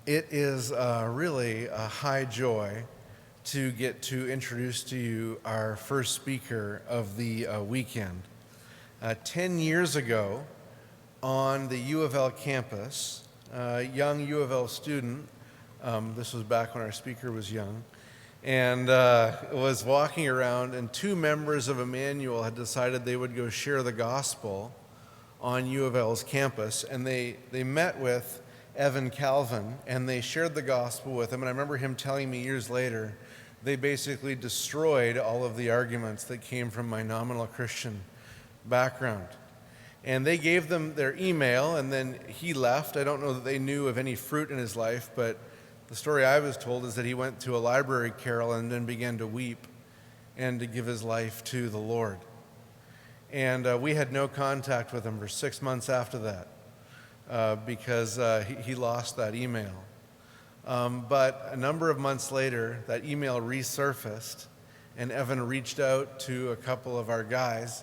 It is really a high joy to get to introduce to you our first speaker of the weekend. 10 years ago, on the U of L campus, a young U of L student, this was back when our speaker was young, and was walking around, and two members of Immanuel had decided they would go share the gospel on U of L's campus, and they met with Evan Calvin, and they shared the gospel with him. And I remember him telling me years later, they basically destroyed all of the arguments that came from my nominal Christian background. And they gave them their email, and then he left. I don't know that they knew of any fruit in his life, but the story I was told is that he went to a library carol and then began to weep and to give his life to the Lord. And we had no contact with him for 6 months after that. Because he lost that email. But a number of months later, that email resurfaced, and Evan reached out to a couple of our guys,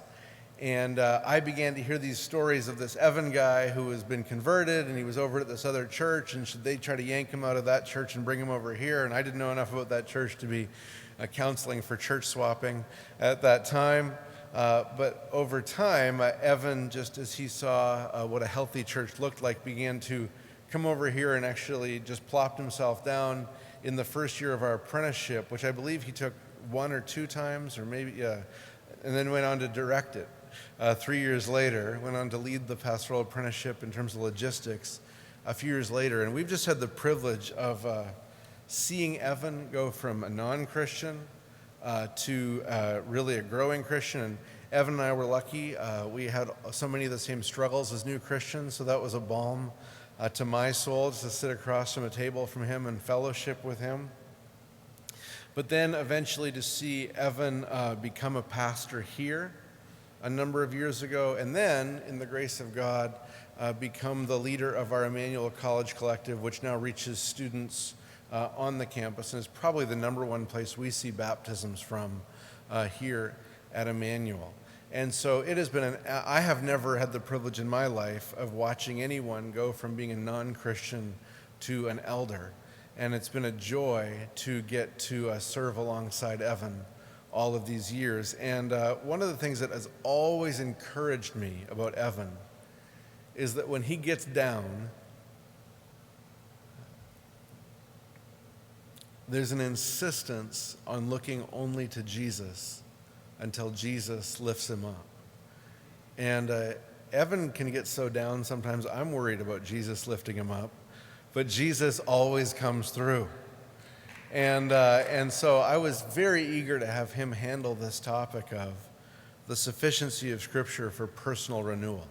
and I began to hear these stories of this Evan guy who has been converted, and he was over at this other church, and should they try to yank him out of that church and bring him over here? And I didn't know enough about that church to be counseling for church swapping at that time. But over time, Evan, just as he saw what a healthy church looked like, began to come over here and actually just plopped himself down in the first year of our apprenticeship, which I believe he took 1 or 2 times, or maybe, and then went on to direct it. 3 years later, went on to lead the pastoral apprenticeship in terms of logistics a few years later. And we've just had the privilege of seeing Evan go from a non-Christian to really a growing Christian. And Evan and I were lucky. We had so many of the same struggles as new Christians, so that was a balm to my soul, just to sit across from a table from him and fellowship with him. But then eventually to see Evan become a pastor here a number of years ago, and then, in the grace of God, become the leader of our Immanuel College Collective, which now reaches students on the campus, and is probably the number one place we see baptisms from here at Immanuel. And so it has been I have never had the privilege in my life of watching anyone go from being a non-Christian to an elder. And it's been a joy to get to serve alongside Evan all of these years. And one of the things that has always encouraged me about Evan is that when he gets down, there's an insistence on looking only to Jesus until Jesus lifts him up. And Evan can get so down sometimes I'm worried about Jesus lifting him up, but Jesus always comes through. And so I was very eager to have him handle this topic of the sufficiency of Scripture for personal renewal.